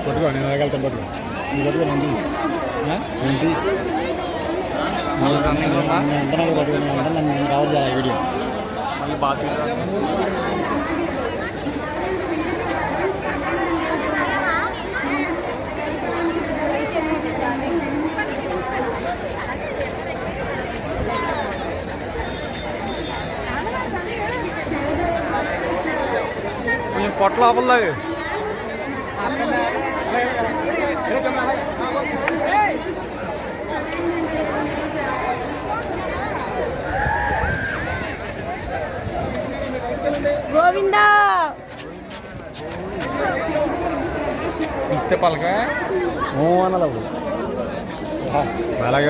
పట్టుకో నేను వేగలుగుతాను పట్టుకో నువ్వు పట్టుకో నంది ఏంటి వెంటనే పట్టుకుని నన్ను కవర్ చేయాలి వీడియో మళ్ళీ బాగా కొంచెం పొట్ల లోపలలాగే గోవిందా ఇస్తే పలక అనాలి అలాగే